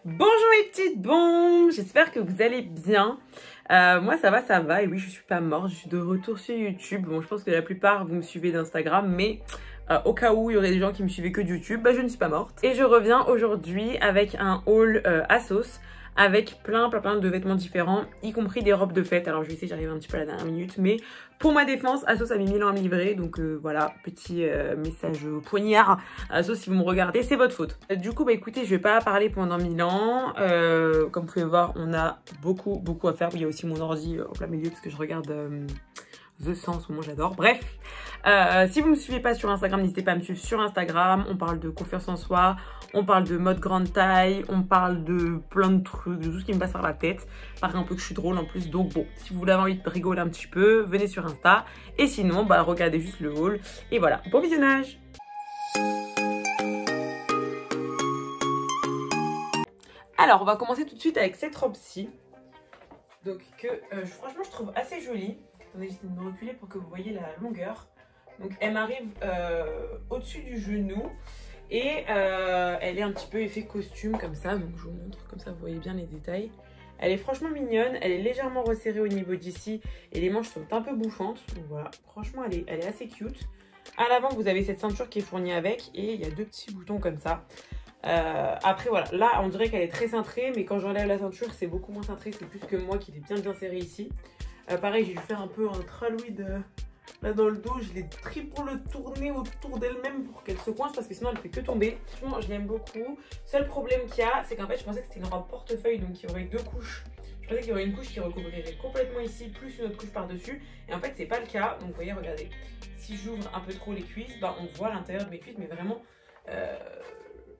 Bonjour les petites bombes, j'espère que vous allez bien. Moi ça va et oui je suis pas morte, je suis de retour sur YouTube. Bon je pense que la plupart vous me suivez d'Instagram mais au cas où il y aurait des gens qui me suivaient que de YouTube, bah je ne suis pas morte. Et je reviens aujourd'hui avec un haul ASOS avec plein de vêtements différents, y compris des robes de fête. Alors je vais essayer, j'arrive un petit peu à la dernière minute, mais pour ma défense, ASOS a mis 1000 ans à me livrer, donc voilà, petit message au poignard. ASOS, si vous me regardez, c'est votre faute. Du coup, bah écoutez, je vais pas parler pendant 1000 ans. Comme vous pouvez voir, on a beaucoup à faire. Il y a aussi mon ordi au plein milieu parce que je regarde The Sens, moi j'adore. Bref, si vous me suivez pas sur Instagram, n'hésitez pas à me suivre sur Instagram. On parle de confiance en soi, on parle de mode grande taille, on parle de plein de trucs, de tout ce qui me passe par la tête. Pareil un peu que je suis drôle en plus, donc bon, si vous avez envie de rigoler un petit peu, venez sur Insta. Et sinon, bah regardez juste le haul. Et voilà, bon visionnage. Alors, on va commencer tout de suite avec cette robe-ci. Donc que franchement je trouve assez jolie. Attendez, j'essaie de me reculer pour que vous voyez la longueur. Donc elle m'arrive au-dessus du genou et elle est un petit peu effet costume comme ça. Donc je vous montre, comme ça vous voyez bien les détails. Elle est franchement mignonne, elle est légèrement resserrée au niveau d'ici et les manches sont un peu bouffantes. Donc voilà, franchement elle est assez cute. À l'avant vous avez cette ceinture qui est fournie avec et il y a deux petits boutons comme ça. Après voilà, là on dirait qu'elle est très cintrée, mais quand j'enlève la ceinture c'est beaucoup moins cintré, c'est plus que moi qui l'ai bien serré ici. Pareil, j'ai dû faire un peu un traloïde là dans le dos, je l'ai triple tourné autour d'elle-même pour qu'elle se coince parce que sinon elle fait que tomber. Franchement je l'aime beaucoup. Seul problème qu'il y a, c'est qu'en fait je pensais que c'était une robe portefeuille, donc il y aurait deux couches. Je pensais qu'il y aurait une couche qui recouvrirait complètement ici, plus une autre couche par dessus, et en fait c'est pas le cas. Donc vous voyez, regardez, si j'ouvre un peu trop les cuisses, bah on voit l'intérieur de mes cuisses, mais vraiment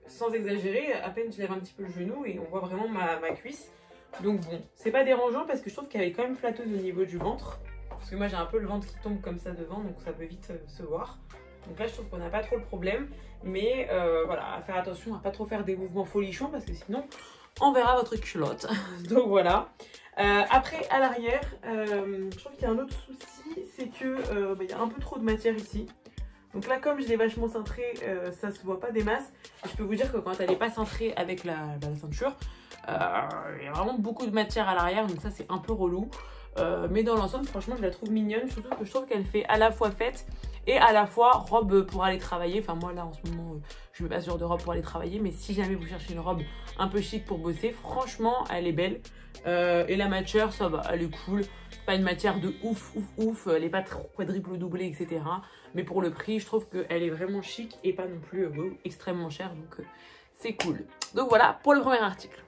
sans exagérer, à peine je lève un petit peu le genou et on voit vraiment ma cuisse. Donc bon, c'est pas dérangeant parce que je trouve qu'elle est quand même flatteuse au niveau du ventre. Parce que moi j'ai un peu le ventre qui tombe comme ça devant, donc ça peut vite se voir. Donc là je trouve qu'on n'a pas trop le problème. Mais voilà, à faire attention à pas trop faire des mouvements folichons parce que sinon on verra votre culotte. Donc voilà. Après à l'arrière, je trouve qu'il y a un autre souci, c'est que y a un peu trop de matière ici. Donc là, comme je l'ai vachement cintrée, ça se voit pas des masses. Et je peux vous dire que quand elle n'est pas cintrée avec la ceinture, il y a vraiment beaucoup de matière à l'arrière. Donc ça, c'est un peu relou. Mais dans l'ensemble, franchement, je la trouve mignonne. Surtout que je trouve qu'elle fait à la fois fête et à la fois robe pour aller travailler. Enfin, moi, là, en ce moment, je ne mets pas ce genre de robe pour aller travailler. Mais si jamais vous cherchez une robe un peu chic pour bosser, franchement, elle est belle. Et la matière, ça va, elle est cool. Pas une matière de ouf, elle est pas trop quadruple doublée, etc. Mais pour le prix, je trouve qu'elle est vraiment chic et pas non plus extrêmement chère, donc c'est cool. Donc voilà pour le premier article.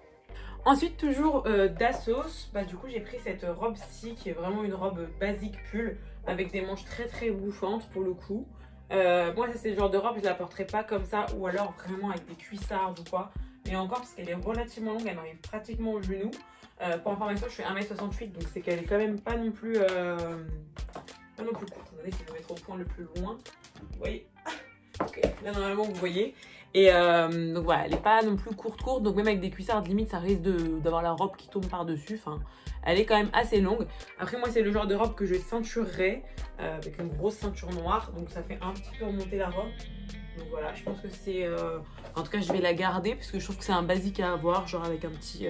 Ensuite, toujours d'ASOS, du coup j'ai pris cette robe-ci qui est vraiment une robe basique pull avec des manches très bouffantes pour le coup. Moi c'est le genre de robe, je la porterai pas comme ça ou alors vraiment avec des cuissards ou quoi. Mais encore parce qu'elle est relativement longue, elle m'arrive pratiquement au genou. Pour information, je fais 1m68, donc c'est qu'elle est quand même pas non plus courte. Attendez, si je vais mettre au point le plus loin. Vous voyez? Ok, là normalement vous voyez. Et donc voilà, elle est pas non plus courte, donc même avec des cuissards, limite ça risque d'avoir la robe qui tombe par dessus. Enfin, elle est quand même assez longue. Après moi c'est le genre de robe que je ceinturerais avec une grosse ceinture noire, donc ça fait un petit peu remonter la robe. Donc voilà, je pense que c'est... En tout cas je vais la garder parce que je trouve que c'est un basique à avoir, genre avec un petit...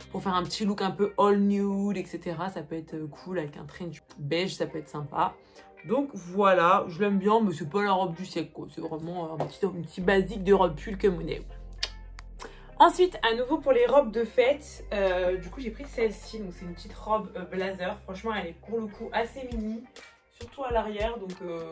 pour faire un petit look un peu all nude, etc. Ça peut être cool avec un trench beige, ça peut être sympa. Donc voilà, je l'aime bien, mais c'est pas la robe du siècle, quoi. C'est vraiment un petit basique de robe pull comme on est. Ensuite, à nouveau pour les robes de fête, du coup j'ai pris celle-ci. Donc c'est une petite robe blazer. Franchement, elle est pour le coup assez mini, surtout à l'arrière. Donc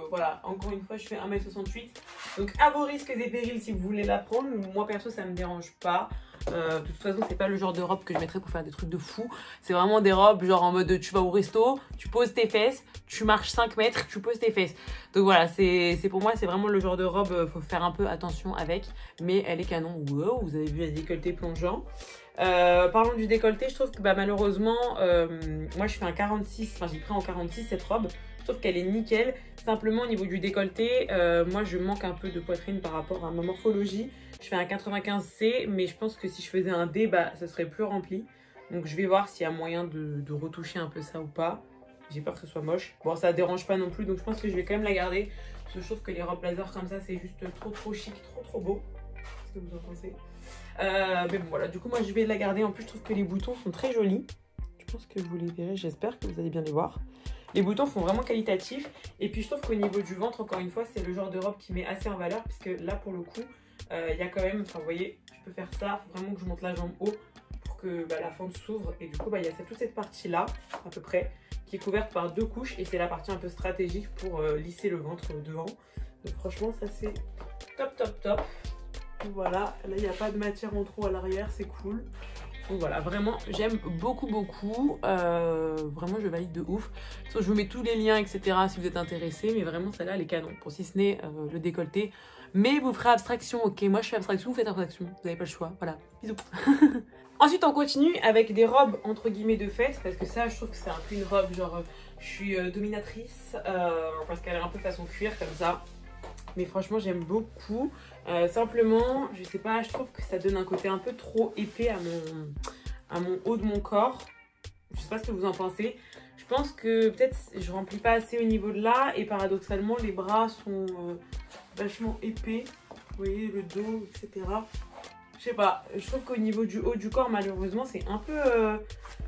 voilà, encore une fois, je fais 1m68. Donc à vos risques et périls si vous voulez la prendre. Moi perso, ça me dérange pas. De toute façon c'est pas le genre de robe que je mettrais pour faire des trucs de fou. C'est vraiment des robes genre en mode tu vas au resto, tu poses tes fesses, tu marches 5 mètres, tu poses tes fesses. Donc voilà, c'est pour moi c'est vraiment le genre de robe, faut faire un peu attention avec. Mais elle est canon. Wow, vous avez vu le décolleté plongeant. Parlons du décolleté, je trouve que malheureusement moi je fais un 46, enfin j'ai pris en 46 cette robe. Je trouve qu'elle est nickel. Simplement au niveau du décolleté, moi je manque un peu de poitrine par rapport à ma morphologie. Je fais un 95C, mais je pense que si je faisais un D, ça serait plus rempli. Donc je vais voir s'il y a moyen de retoucher un peu ça ou pas. J'ai peur que ce soit moche. Bon, ça dérange pas non plus, donc je pense que je vais quand même la garder. Parce que je trouve que les robes blazer comme ça, c'est juste trop chic, trop beau. Qu'est-ce que vous en pensez? Mais bon voilà, du coup moi je vais la garder. En plus je trouve que les boutons sont très jolis. Je pense que vous les verrez, j'espère que vous allez bien les voir. Les boutons sont vraiment qualitatifs. Et puis je trouve qu'au niveau du ventre, encore une fois, c'est le genre de robe qui met assez en valeur. Puisque là pour le coup, il y a quand même, enfin vous voyez, je peux faire ça. Il faut vraiment que je monte la jambe haut pour que la fente s'ouvre. Et du coup il y a toute cette partie là, à peu près, qui est couverte par 2 couches. Et c'est la partie un peu stratégique pour lisser le ventre devant. Donc franchement ça c'est top top top. Voilà, là il n'y a pas de matière en trop à l'arrière, c'est cool. Donc voilà, vraiment j'aime beaucoup beaucoup. Vraiment je valide de ouf. Je vous mets tous les liens etc si vous êtes intéressés. Mais vraiment celle-là elle est canon. Pour si ce n'est le décolleté. Mais vous ferez abstraction, ok. Moi je fais abstraction, vous faites abstraction. Vous n'avez pas le choix, voilà. Bisous. Ensuite on continue avec des robes entre guillemets de fête. Parce que ça je trouve que c'est un peu une robe genre je suis dominatrice. Parce qu'elle est un peu façon cuir comme ça. Mais franchement j'aime beaucoup. Simplement je sais pas, je trouve que ça donne un côté un peu trop épais à mon haut de mon corps. Je sais pas ce que vous en pensez. Je pense que peut-être je remplis pas assez au niveau de là. Et paradoxalement les bras sont vachement épais. Vous voyez le dos etc. Je sais pas, je trouve qu'au niveau du haut du corps malheureusement c'est un peu...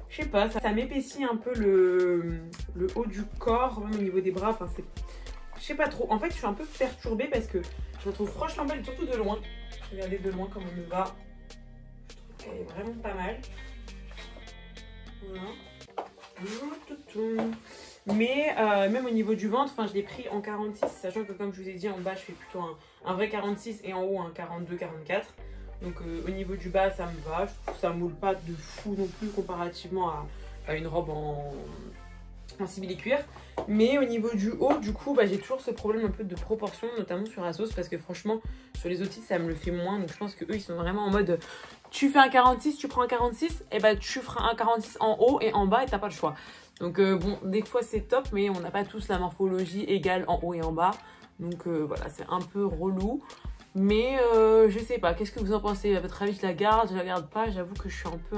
je sais pas, ça m'épaissit un peu le haut du corps. Même au niveau des bras, enfin c'est... Je sais pas trop. En fait, je suis un peu perturbée parce que je la trouve franchement belle, surtout de loin. Regardez de loin comment elle me va. Je trouve qu'elle est vraiment pas mal. Voilà. Mais même au niveau du ventre, je l'ai pris en 46, sachant que comme je vous ai dit, en bas, je fais plutôt un vrai 46 et en haut, un 42-44. Donc au niveau du bas, ça me va. Je trouve que ça moule pas de fou non plus comparativement à une robe en simili-cuir. Mais au niveau du haut, du coup, j'ai toujours ce problème un peu de proportion, notamment sur Asos, parce que franchement, sur les autres sites, ça me le fait moins. Donc je pense qu'eux, ils sont vraiment en mode, tu fais un 46, tu prends un 46, et tu feras un 46 en haut et en bas et t'as pas le choix. Donc bon, des fois c'est top, mais on n'a pas tous la morphologie égale en haut et en bas. Donc voilà, c'est un peu relou. Mais je sais pas, qu'est-ce que vous en pensez? À votre avis, je la garde pas? J'avoue que je suis un peu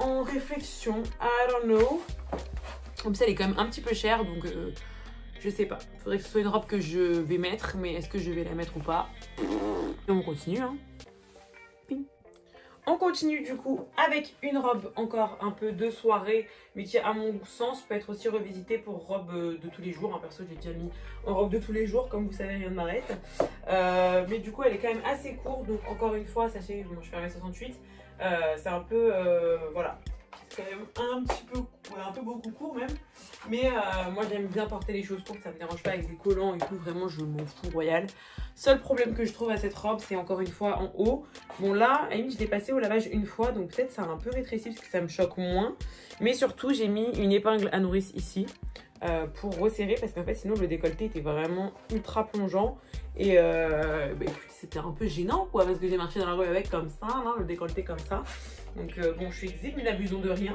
en réflexion. I don't know. Comme ça, elle est quand même un petit peu chère, donc je sais pas. Faudrait que ce soit une robe que je vais mettre, mais est-ce que je vais la mettre ou pas? Et on continue, hein. Ping. On continue du coup avec une robe encore un peu de soirée, mais qui à mon sens peut être aussi revisitée pour robe de tous les jours. Perso, je l'ai déjà mis en robe de tous les jours, comme vous savez, rien ne m'arrête. Mais du coup, elle est quand même assez courte, donc encore une fois, sachez que je fais 1m68. C'est un peu, voilà, c'est quand même un petit peu, un peu beaucoup court même. Mais moi j'aime bien porter les choses courtes, ça me dérange pas avec des collants et tout, vraiment je m'en fous royal. Seul problème que je trouve à cette robe, c'est encore une fois en haut. Bon là, à la limite, je l'ai passé au lavage une fois, donc peut-être ça a un peu rétréci parce que ça me choque moins. Mais surtout, j'ai mis une épingle à nourrice ici pour resserrer parce qu'en fait sinon le décolleté était vraiment ultra plongeant. Et c'était un peu gênant quoi, parce que j'ai marché dans la rue avec comme ça, hein, le décolleté comme ça. Donc bon, je suis exhibe, mais n'abusons de rien.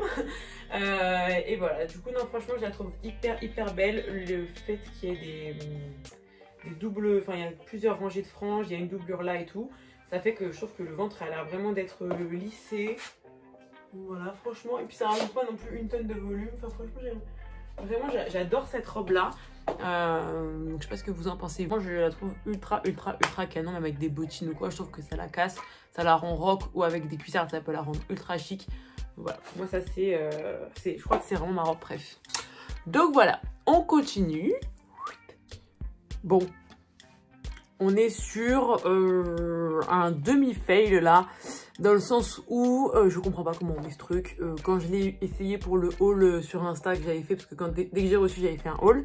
Et voilà, du coup non, franchement je la trouve hyper belle. Le fait qu'il y ait des doubles, enfin il y a plusieurs rangées de franges, il y a une doublure là et tout, ça fait que je trouve que le ventre a l'air vraiment d'être lissé. Voilà, franchement, et puis ça rajoute pas non plus une tonne de volume. Enfin franchement vraiment j'adore cette robe là. Je sais pas ce que vous en pensez. Moi je la trouve ultra canon, même avec des bottines ou quoi. Je trouve que ça la casse, ça la rend rock, ou avec des cuissardes ça peut la rendre ultra chic. Voilà, moi ça c'est je crois que c'est vraiment ma robe préf. Donc voilà, on continue. Bon, on est sur un demi-fail là, dans le sens où je comprends pas comment on met ce truc. Quand je l'ai essayé pour le haul sur Insta que j'avais fait, parce que dès que j'ai reçu j'avais fait un haul,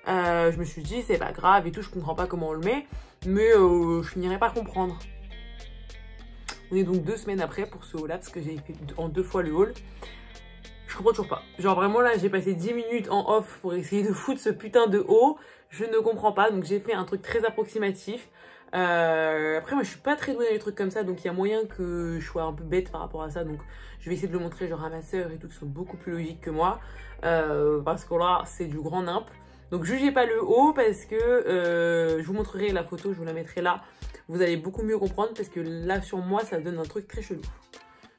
je me suis dit c'est pas grave et tout, je comprends pas comment on le met, mais je finirai par comprendre. On est donc 2 semaines après pour ce haul là, parce que j'ai fait en 2 fois le haul. Je comprends toujours pas. Genre vraiment là j'ai passé 10 minutes en off pour essayer de foutre ce putain de haut. Je ne comprends pas, donc j'ai fait un truc très approximatif. Après moi je suis pas très douée dans les trucs comme ça, donc il y a moyen que je sois un peu bête par rapport à ça. Donc je vais essayer de le montrer genre à ma soeur et tout, qui sont beaucoup plus logiques que moi. Parce que là c'est du grand nimp. Donc jugez pas le haut, parce que je vous montrerai la photo, je vous la mettrai là. Vous allez beaucoup mieux comprendre, parce que là sur moi ça donne un truc très chelou.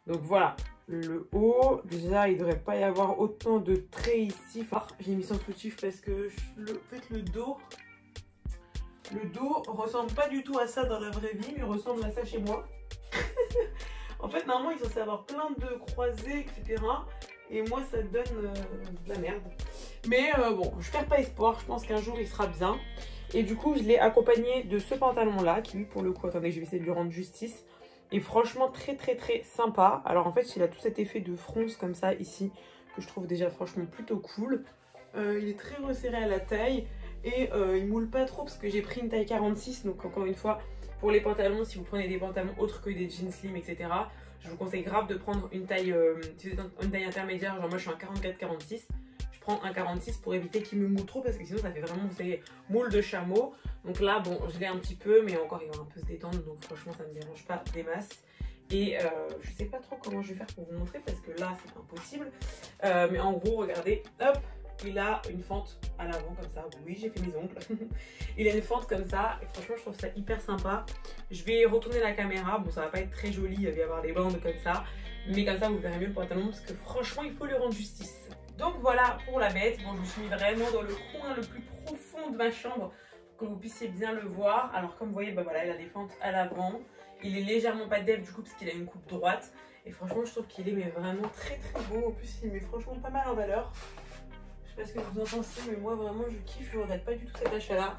Donc voilà. Le haut, déjà il devrait pas y avoir autant de traits ici. Enfin, j'ai mis sans soutif parce que le dos, Le dos ressemble pas du tout à ça dans la vraie vie, mais ressemble à ça chez moi. En fait, normalement, il est censé avoir plein de croisés, etc. Et moi, ça donne de la merde. Mais bon, je perds pas espoir. Je pense qu'un jour, il sera bien. Et du coup, je l'ai accompagné de ce pantalon-là, qui lui, pour le coup, attendez, je vais essayer de lui rendre justice. Et franchement, très, très, très sympa. Alors, en fait, il a tout cet effet de fronce comme ça, ici, que je trouve déjà franchement plutôt cool. Il est très resserré à la taille. Et il moule pas trop parce que j'ai pris une taille 46. Donc, encore une fois, pour les pantalons, si vous prenez des pantalons autres que des jeans slim, etc., je vous conseille grave de prendre une taille intermédiaire. Genre moi, je suis un 44-46. Je prends un 46 pour éviter qu'il me moule trop parce que sinon, ça fait vraiment, vous savez, moule de chameau. Donc là, bon, je l'ai un petit peu, mais encore, il va un peu se détendre. Donc franchement, ça ne me dérange pas des masses. Et je sais pas trop comment je vais faire pour vous montrer parce que là, c'est impossible. Mais en gros, regardez, hop, il a une fente à l'avant comme ça. Oui, j'ai fait mes ongles. Il a une fente comme ça. Et franchement, je trouve ça hyper sympa. Je vais retourner la caméra. Bon, ça va pas être très joli. Il va y avoir des bandes comme ça. Mais comme ça, vous verrez mieux le pantalon parce que franchement, il faut lui rendre justice. Donc voilà pour la bête. Bon, je me suis mis vraiment dans le coin le plus profond de ma chambre pour que vous puissiez bien le voir. Alors, comme vous voyez, bah voilà, il a des fentes à l'avant. Il est légèrement pas def du coup parce qu'il a une coupe droite. Et franchement, je trouve qu'il est mais vraiment très très beau. En plus, il met franchement pas mal en valeur. Je sais pas ce que vous en pensez, mais moi vraiment je kiffe, je regrette pas du tout cet achat-là.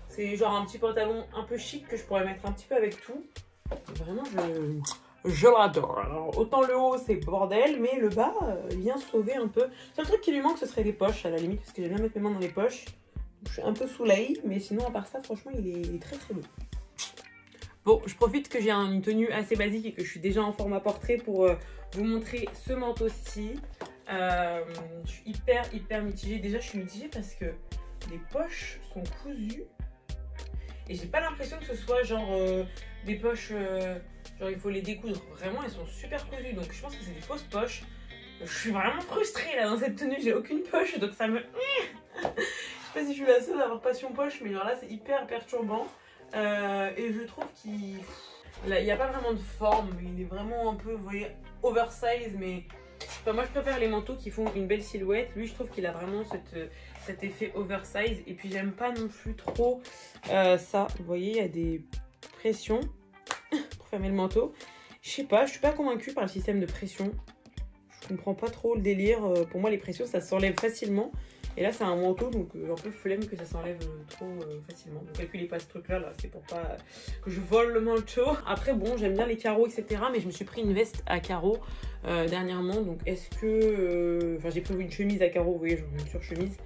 C'est genre un petit pantalon un peu chic que je pourrais mettre un petit peu avec tout. Vraiment, je l'adore. Alors autant le haut c'est bordel, mais le bas il vient sauver un peu. Le seul truc qui lui manque ce serait des poches à la limite, parce que j'aime bien mettre mes mains dans les poches. Je suis un peu soulagée, mais sinon à part ça, franchement il est très très beau. Bon, je profite que j'ai une tenue assez basique et que je suis déjà en format portrait pour vous montrer ce manteau-ci. Je suis hyper mitigée. Déjà, je suis mitigée parce que les poches sont cousues. Et j'ai pas l'impression que ce soit genre des poches, genre il faut les découdre. Vraiment, elles sont super cousues. Donc je pense que c'est des fausses poches. Je suis vraiment frustrée là dans cette tenue. J'ai aucune poche, donc ça me... Je sais pas si je suis la seule à avoir passion poche, mais genre là, c'est hyper perturbant. Et je trouve qu'il n'y a pas vraiment de forme, il est vraiment un peu, vous voyez, oversize, mais enfin, moi je préfère les manteaux qui font une belle silhouette. Lui je trouve qu'il a vraiment cet effet oversize, et puis j'aime pas non plus trop ça, vous voyez, il y a des pressions pour fermer le manteau. Je sais pas, je suis pas convaincue par le système de pression, je comprends pas trop le délire. Pour moi les pressions ça s'enlève facilement. Et là, c'est un manteau, donc un peu flemme que ça s'enlève trop facilement. Donc, calculez pas ce truc-là, là, c'est pour pas que je vole le manteau. Après, bon, j'aime bien les carreaux, etc. Mais je me suis pris une veste à carreaux dernièrement. Donc, est-ce que... Enfin, j'ai pris une chemise à carreaux, vous voyez, genre une surchemise.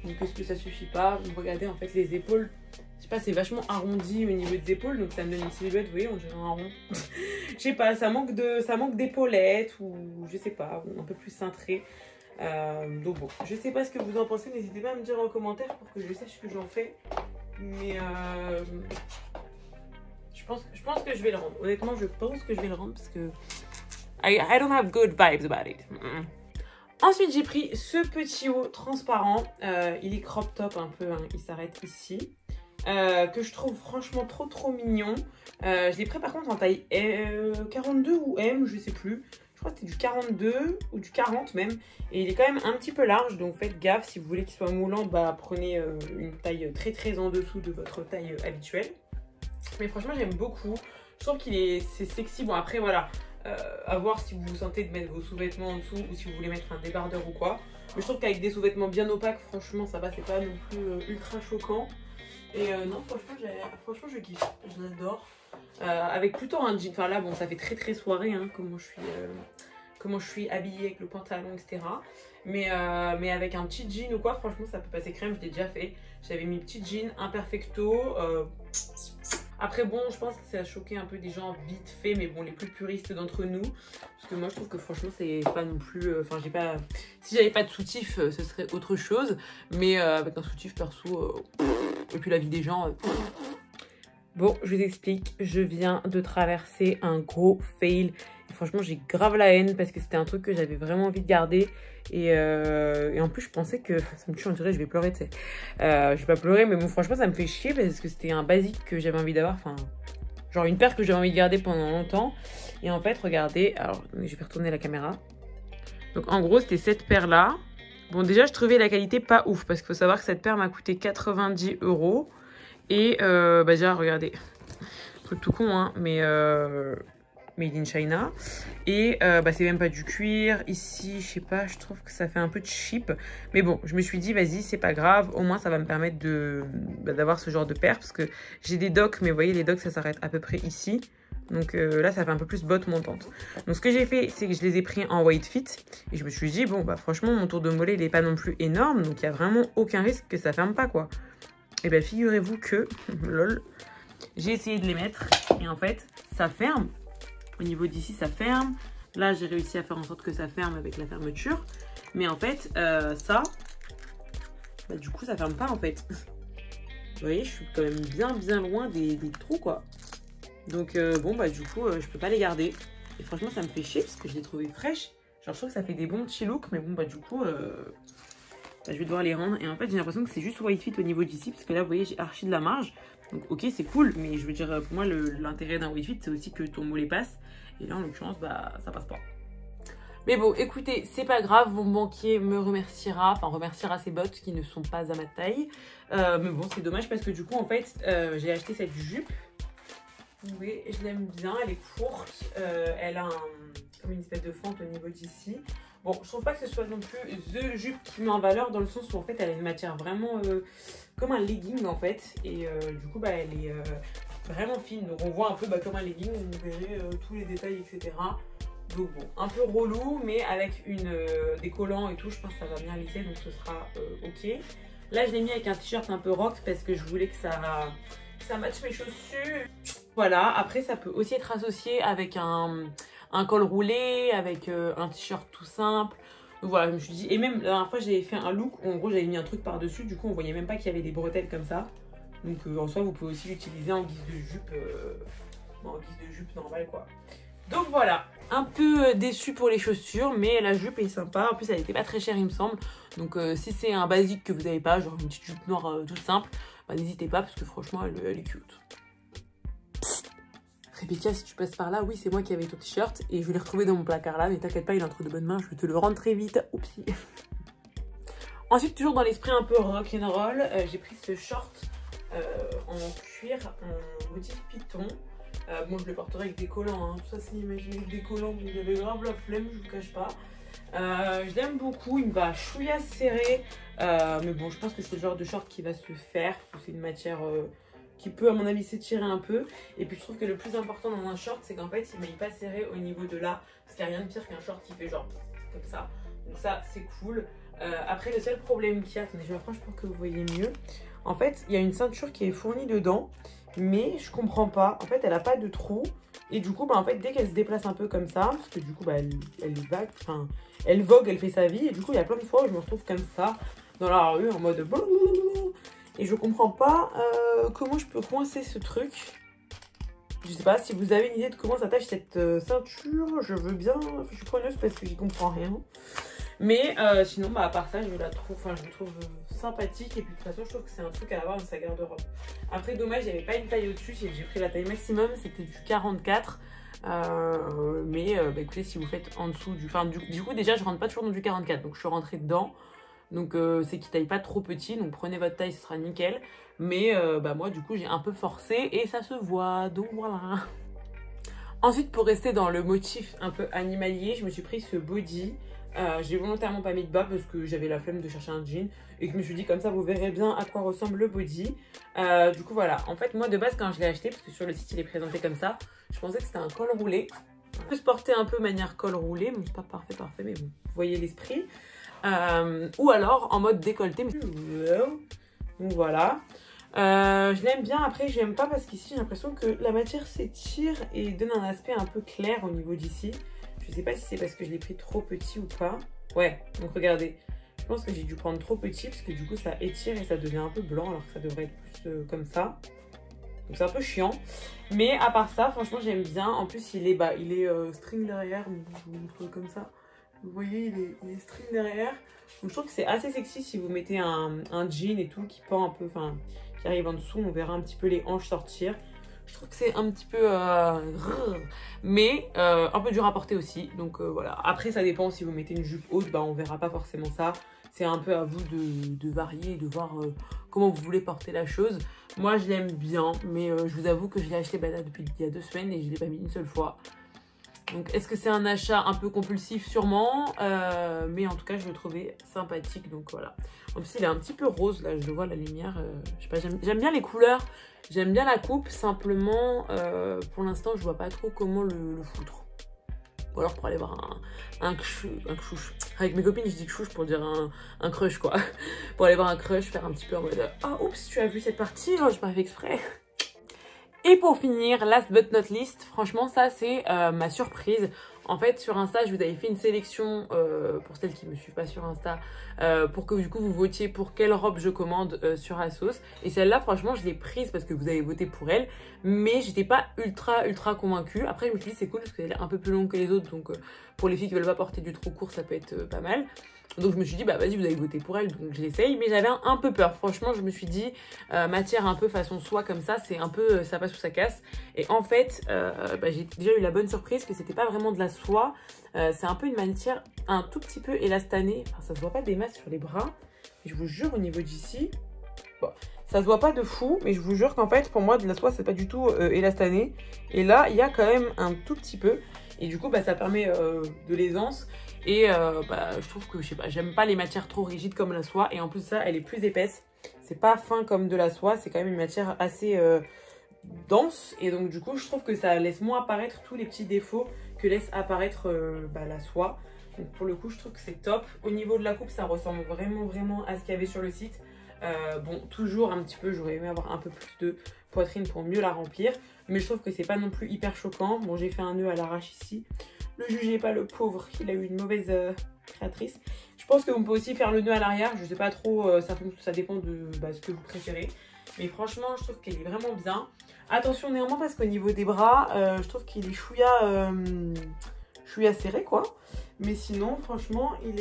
Donc, est-ce que ça suffit pas? Vous regardez, en fait, les épaules, je sais pas, c'est vachement arrondi au niveau des épaules. Donc, ça me donne une silhouette, vous voyez, on dirait un rond. Je sais pas, ça manque d'épaulettes ou je sais pas, un peu plus cintré. Donc bon, je sais pas ce que vous en pensez, n'hésitez pas à me dire en commentaire pour que je sache ce que j'en fais. Mais je pense que je vais le rendre. Honnêtement, je pense que je vais le rendre parce que I don't have good vibes about it. Ensuite, j'ai pris ce petit haut transparent. Il est crop top un peu, hein, il s'arrête ici. Que je trouve franchement trop mignon. Je l'ai pris par contre en taille 42 ou M, je sais plus. Je crois que c'était du 42 ou du 40 même. Et il est quand même un petit peu large, donc faites gaffe. Si vous voulez qu'il soit moulant, bah prenez une taille très en dessous de votre taille habituelle. Mais franchement, j'aime beaucoup. Je trouve c'est sexy. Bon, après, voilà. À voir si vous vous sentez de mettre vos sous-vêtements en dessous ou si vous voulez mettre un débardeur ou quoi. Mais je trouve qu'avec des sous-vêtements bien opaques, franchement, ça va. C'est pas non plus ultra choquant. Et non, franchement, je kiffe. Je l'adore. Avec plutôt un jean. Enfin là, bon, ça fait très soirée, hein, comment je suis habillée avec le pantalon, etc. Mais avec un petit jean ou quoi, franchement, ça peut passer crème. Je l'ai déjà fait. J'avais mis petit jean, un perfecto. Après, bon, je pense que ça a choqué un peu des gens vite fait, mais bon, les plus puristes d'entre nous. Parce que moi, je trouve que franchement, c'est pas non plus... Enfin, j'ai pas... Si j'avais pas de soutif, ce serait autre chose. Mais avec un soutif perso... Et puis la vie des gens... Bon, je vous explique. Je viens de traverser un gros fail. Et franchement, j'ai grave la haine parce que c'était un truc que j'avais vraiment envie de garder. Et en plus, je pensais que... Ça me tue, on dirait je vais pleurer, tu sais. Je vais pas pleurer, mais bon, franchement, ça me fait chier parce que c'était un basique que j'avais envie d'avoir. Enfin, genre une paire que j'avais envie de garder pendant longtemps. Et en fait, regardez. Alors, je vais retourner la caméra. Donc, en gros, c'était cette paire-là. Bon, déjà, je trouvais la qualité pas ouf parce qu'il faut savoir que cette paire m'a coûté 90 €. Et bah déjà, regardez, truc tout con, hein, mais made in China. Et bah, c'est même pas du cuir. Ici, je sais pas, je trouve que ça fait un peu cheap. Mais bon, je me suis dit, vas-y, c'est pas grave. Au moins, ça va me permettre d'avoir ce genre de paire. Parce que j'ai des docks, mais vous voyez, les docks, ça s'arrête à peu près ici. Donc là, ça fait un peu plus botte montante. Donc ce que j'ai fait, c'est que je les ai pris en white fit. Et je me suis dit, bon, bah franchement, mon tour de mollet, il est pas non plus énorme. Donc il y a vraiment aucun risque que ça ferme pas, quoi. Et bien, figurez-vous que, lol, j'ai essayé de les mettre. Et en fait, ça ferme. Au niveau d'ici, ça ferme. Là, j'ai réussi à faire en sorte que ça ferme avec la fermeture. Mais en fait, ça, bah, du coup, ça ferme pas, en fait. Vous voyez, je suis quand même bien loin des trous, quoi. Donc, bon, bah, du coup, je peux pas les garder. Et franchement, ça me fait chier parce que je les trouvais fraîches. Genre, je trouve que ça fait des bons petits looks. Mais bon, bah, du coup, bah, je vais devoir les rendre. Et en fait, j'ai l'impression que c'est juste white fit au niveau d'ici. Parce que là, vous voyez, j'ai archi de la marge. Donc, ok, c'est cool. Mais je veux dire, pour moi, l'intérêt d'un white fit, c'est aussi que ton mollet passe. Et là, en l'occurrence, bah, ça passe pas. Mais bon, écoutez, c'est pas grave. Mon banquier me remerciera. Enfin, remerciera ses bottes qui ne sont pas à ma taille. Mais bon, c'est dommage parce que du coup, en fait, j'ai acheté cette jupe. Vous voyez, je l'aime bien. Elle est courte. Elle a comme une espèce de fente au niveau d'ici. Bon, je trouve pas que ce soit non plus the jupe qui met en valeur dans le sens où en fait elle a une matière vraiment comme un legging en fait. Et du coup, bah, elle est vraiment fine. Donc on voit un peu bah, comme un legging, vous verrez tous les détails, etc. Donc bon, un peu relou, mais avec des collants et tout, je pense que ça va bien lisser, donc ce sera ok. Là, je l'ai mis avec un t-shirt un peu rock parce que je voulais que ça matche mes chaussures. Voilà, après ça peut aussi être associé avec un col roulé, avec un t-shirt tout simple. Donc voilà, je me suis dit, et même la dernière fois j'avais fait un look où en gros j'avais mis un truc par dessus, du coup on voyait même pas qu'il y avait des bretelles comme ça. Donc en soi vous pouvez aussi l'utiliser en guise de jupe, normale quoi. Donc voilà, un peu déçue pour les chaussures, mais la jupe est sympa. En plus elle était pas très chère il me semble. Donc si c'est un basique que vous n'avez pas, genre une petite jupe noire toute simple, bah, n'hésitez pas parce que franchement elle est cute. Rebecca, si tu passes par là, oui, c'est moi qui avais ton t-shirt et je l'ai retrouvé dans mon placard là, mais t'inquiète pas, il est entre de bonnes mains, je vais te le rendre très vite. Oupsie. Ensuite, toujours dans l'esprit un peu rock'n'roll, j'ai pris ce short en cuir, en motif python. Bon, je le porterai avec des collants, hein. Tout ça, c'est imaginé avec des collants, vous avez grave la flemme, je vous cache pas. Je l'aime beaucoup, il me va chouïa serré, mais bon, je pense que c'est le genre de short qui va se faire, parce que c'est une matière qui peut à mon avis s'étirer un peu. Et puis je trouve que le plus important dans un short, c'est qu'en fait il n'est pas serré au niveau de là, parce qu'il n'y a rien de pire qu'un short qui fait genre comme ça. Donc ça c'est cool. Après le seul problème qu'il y a, attendez je m'approche pour que vous voyez mieux. En fait il y a une ceinture qui est fournie dedans, mais je comprends pas. En fait elle a pas de trou. Et du coup bah, en fait dès qu'elle se déplace un peu comme ça, parce que du coup bah, elle vogue, elle fait sa vie. Et du coup il y a plein de fois où je me retrouve comme ça dans la rue en mode et je comprends pas comment je peux coincer ce truc. Je sais pas si vous avez une idée de comment s'attache cette ceinture. Je veux bien, je suis preneuse parce que j'y comprends rien. Mais sinon, bah, à part ça, je le trouve sympathique. Et puis de toute façon, je trouve que c'est un truc à avoir dans sa garde-robe. Après, dommage, il n'y avait pas une taille au-dessus. J'ai pris la taille maximum, c'était du 44. Mais bah, écoutez, si vous faites en dessous du... Enfin, du coup, déjà, je rentre pas toujours dans du 44. Donc, je suis rentrée dedans. Donc c'est qu'il taille pas trop petit, donc prenez votre taille, ce sera nickel. Mais bah moi du coup j'ai un peu forcé et ça se voit, donc voilà. Ensuite pour rester dans le motif un peu animalier, je me suis pris ce body. J'ai volontairement pas mis de bas parce que j'avais la flemme de chercher un jean. Et que je me suis dit comme ça vous verrez bien à quoi ressemble le body. Du coup voilà, en fait moi de base quand je l'ai acheté, parce que sur le site il est présenté comme ça, je pensais que c'était un col roulé. On peut se porter un peu manière col roulé, bon c'est pas parfait mais bon, vous voyez l'esprit. Ou alors en mode décolleté. Donc voilà. Je l'aime bien. Après, je l'aime pas parce qu'ici, j'ai l'impression que la matière s'étire et donne un aspect un peu clair au niveau d'ici. Je sais pas si c'est parce que je l'ai pris trop petit ou pas. Ouais, donc regardez. Je pense que j'ai dû prendre trop petit parce que du coup, ça étire et ça devient un peu blanc alors que ça devrait être plus comme ça. Donc c'est un peu chiant. Mais à part ça, franchement, j'aime bien. En plus, il est string derrière. Je vous montre comme ça. Vous voyez, il est string derrière. Donc je trouve que c'est assez sexy si vous mettez un jean et tout qui pend un peu, enfin qui arrive en dessous. On verra un petit peu les hanches sortir. Je trouve que c'est un petit peu... mais un peu dur à porter aussi. Donc voilà. Après, ça dépend si vous mettez une jupe haute, bah on verra pas forcément ça. C'est un peu à vous de varier et de voir comment vous voulez porter la chose. Moi je l'aime bien, mais je vous avoue que je l'ai acheté là, depuis il y a 2 semaines et je ne l'ai pas mis une seule fois. Donc est-ce que c'est un achat un peu compulsif? Sûrement, mais en tout cas je le trouvais sympathique, donc voilà. En plus il est un petit peu rose là, je le vois la lumière, je sais pas, j'aime bien les couleurs, j'aime bien la coupe, simplement pour l'instant je vois pas trop comment le foutre. Ou alors pour aller voir un chouche. Avec mes copines je dis chouche pour dire un crush quoi. Pour aller voir un crush, faire un petit peu en mode ah oups tu as vu cette partie, oh, j'ai pas fait exprès. Et pour finir, last but not least, franchement ça c'est ma surprise. En fait sur Insta je vous avais fait une sélection pour celles qui ne me suivent pas sur Insta pour que du coup vous votiez pour quelle robe je commande sur ASOS. Et celle-là franchement je l'ai prise parce que vous avez voté pour elle, mais j'étais pas ultra convaincue. Après je me suis dit c'est cool parce qu'elle est un peu plus longue que les autres, donc pour les filles qui veulent pas porter du trop court ça peut être pas mal. Donc je me suis dit bah vas-y vous avez voté pour elle donc je l'essaye, mais j'avais un peu peur. Franchement je me suis dit matière un peu façon soie comme ça, c'est un peu ça passe ou ça casse. Et en fait j'ai déjà eu la bonne surprise que c'était pas vraiment de la soie, c'est un peu une matière un tout petit peu élastanée. Enfin ça se voit pas des masses sur les bras, mais je vous jure au niveau d'ici, bon, ça se voit pas de fou, mais je vous jure qu'en fait pour moi de la soie c'est pas du tout élastané. Et là il y a quand même un tout petit peu, et du coup bah, ça permet de l'aisance. Et je trouve que, je sais pas, j'aime pas les matières trop rigides comme la soie. Et en plus ça, elle est plus épaisse. C'est pas fin comme de la soie, c'est quand même une matière assez dense. Et donc du coup, je trouve que ça laisse moins apparaître tous les petits défauts que laisse apparaître la soie. Donc pour le coup, je trouve que c'est top. Au niveau de la coupe, ça ressemble vraiment à ce qu'il y avait sur le site. Bon, toujours un petit peu, j'aurais aimé avoir un peu plus de poitrine pour mieux la remplir. Mais je trouve que c'est pas non plus hyper choquant. Bon, j'ai fait un nœud à l'arrache ici. Ne jugez pas le pauvre, il a eu une mauvaise créatrice. Je pense que vous pouvez aussi faire le nœud à l'arrière. Je sais pas trop, ça dépend de ce que vous préférez. Mais franchement, je trouve qu'elle est vraiment bien. Attention néanmoins parce qu'au niveau des bras, je trouve qu'il est chouïa serré quoi. Mais sinon, franchement, elle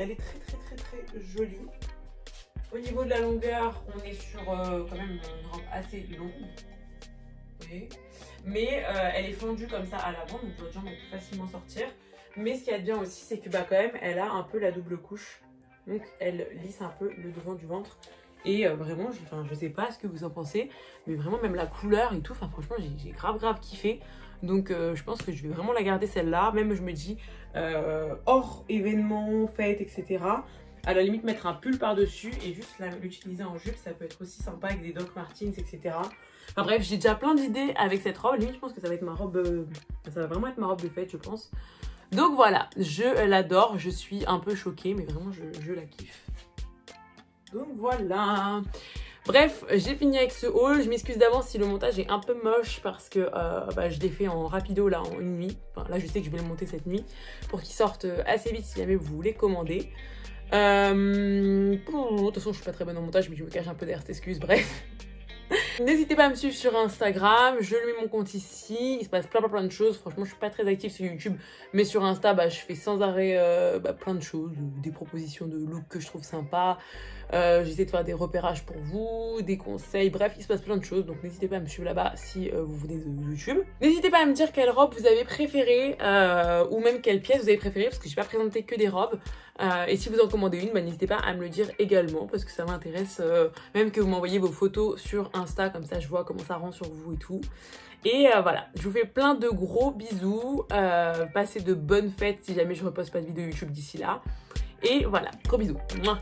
est très jolie. Au niveau de la longueur, on est sur quand même une robe assez longue. Oui. Mais elle est fendue comme ça à l'avant, donc votre jambe peut facilement sortir. Mais ce qu'il y a de bien aussi, c'est que quand même, elle a un peu la double couche. Donc elle lisse un peu le devant du ventre. Et vraiment, je sais pas ce que vous en pensez, mais vraiment même la couleur et tout, franchement j'ai grave kiffé. Donc je pense que je vais vraiment la garder celle-là. Même je me dis, hors événement, fête, etc. À la limite mettre un pull par-dessus et juste l'utiliser en jupe, ça peut être aussi sympa avec des Doc Martens, etc. Enfin bref, j'ai déjà plein d'idées avec cette robe. Limite, je pense que ça va être ma robe, ça va vraiment être ma robe de fête, je pense. Donc voilà, je l'adore, je suis un peu choquée, mais vraiment je la kiffe. Donc voilà. Bref, j'ai fini avec ce haul. Je m'excuse d'avance si le montage est un peu moche parce que je l'ai fait en rapido là en une nuit. Enfin là je sais que je vais le monter cette nuit pour qu'il sorte assez vite si jamais vous voulez commander. De toute façon je suis pas très bonne en montage mais je me cache un peu derrière cette excuse, bref. N'hésitez pas à me suivre sur Instagram, je mets mon compte ici, il se passe plein de choses. Franchement je suis pas très active sur YouTube, mais sur Insta je fais sans arrêt plein de choses, des propositions de look que je trouve sympa. J'essaie de faire des repérages pour vous, des conseils, bref il se passe plein de choses. Donc n'hésitez pas à me suivre là-bas si vous venez de YouTube. N'hésitez pas à me dire quelle robe vous avez préférée ou même quelle pièce vous avez préférée, parce que j'ai pas présenté que des robes. Et si vous en commandez une, n'hésitez pas à me le dire également parce que ça m'intéresse, même que vous m'envoyez vos photos sur Insta, comme ça je vois comment ça rend sur vous et tout. Et voilà, je vous fais plein de gros bisous, passez de bonnes fêtes si jamais je reposte pas de vidéo YouTube d'ici là. Et voilà, gros bisous. Mouah.